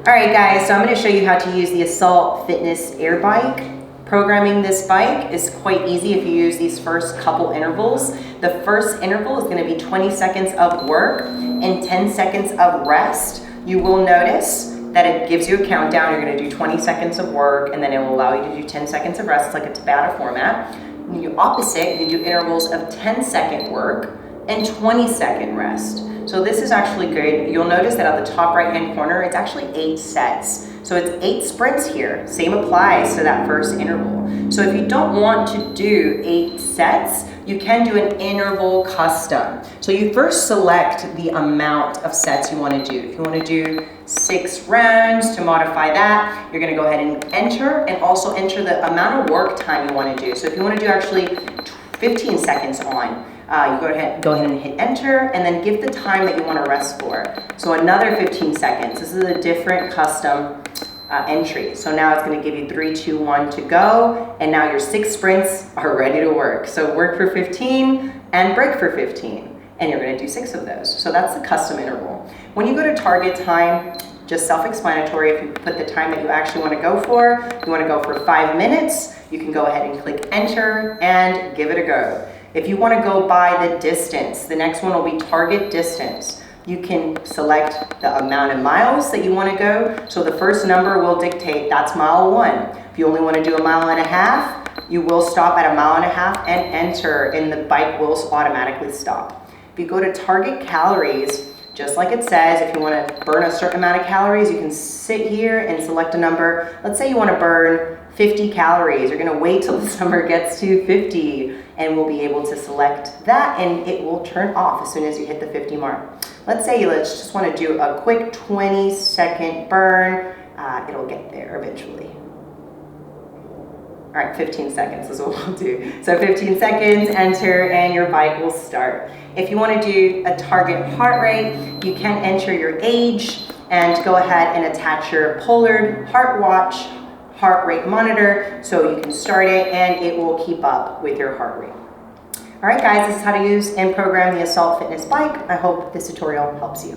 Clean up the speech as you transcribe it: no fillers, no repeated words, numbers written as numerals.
All right guys, so I'm going to show you how to use the Assault Fitness AirBike. Programming this bike is quite easy if you use these first couple intervals. The first interval is going to be 20 seconds of work and 10 seconds of rest. You will notice that it gives you a countdown. You're going to do 20 seconds of work and then it will allow you to do 10 seconds of rest. It's like a Tabata format. When you do opposite, you can do intervals of 10-second work and 20-second rest. So this is actually good. You'll notice that at the top right-hand corner, it's actually 8 sets. So it's 8 sprints here. Same applies to that first interval. So if you don't want to do 8 sets, you can do an interval custom. So you first select the amount of sets you want to do. If you want to do 6 rounds, to modify that, you're going to go ahead and enter, and also enter the amount of work time you want to do. So if you want to do actually 15 seconds on, you go ahead and hit enter, and then give the time that you want to rest for. So another 15 seconds. This is a different custom entry. So now it's going to give you 3, 2, 1 to go, and now your 6 sprints are ready to work. So work for 15 and break for 15, and you're going to do 6 of those. So that's the custom interval. When you go to target time, just self-explanatory. If you put the time that you actually want to go for, you want to go for 5 minutes, you can go ahead and click enter and give it a go. If you want to go by the distance, the next one will be target distance. You can select the amount of miles that you want to go. So the first number will dictate that's mile 1. If you only want to do 1.5 miles, you will stop at 1.5 miles and enter, and the bike will automatically stop. If you go to target calories, just like it says, if you want to burn a certain amount of calories, you can sit here and select a number. Let's say you want to burn 50 calories. You're going to wait till this number gets to 50, and we'll be able to select that, and it will turn off as soon as you hit the 50 mark. Let's say you just want to do a quick 20-second burn. It'll get there eventually. All right, 15 seconds is what we'll do. So 15 seconds, enter, and your bike will start. If you want to do a target heart rate, you can enter your age and go ahead and attach your Pollard heart watch heart rate monitor, so you can start it and it will keep up with your heart rate. All right guys, this is how to use and program the Assault Fitness bike. I hope this tutorial helps you.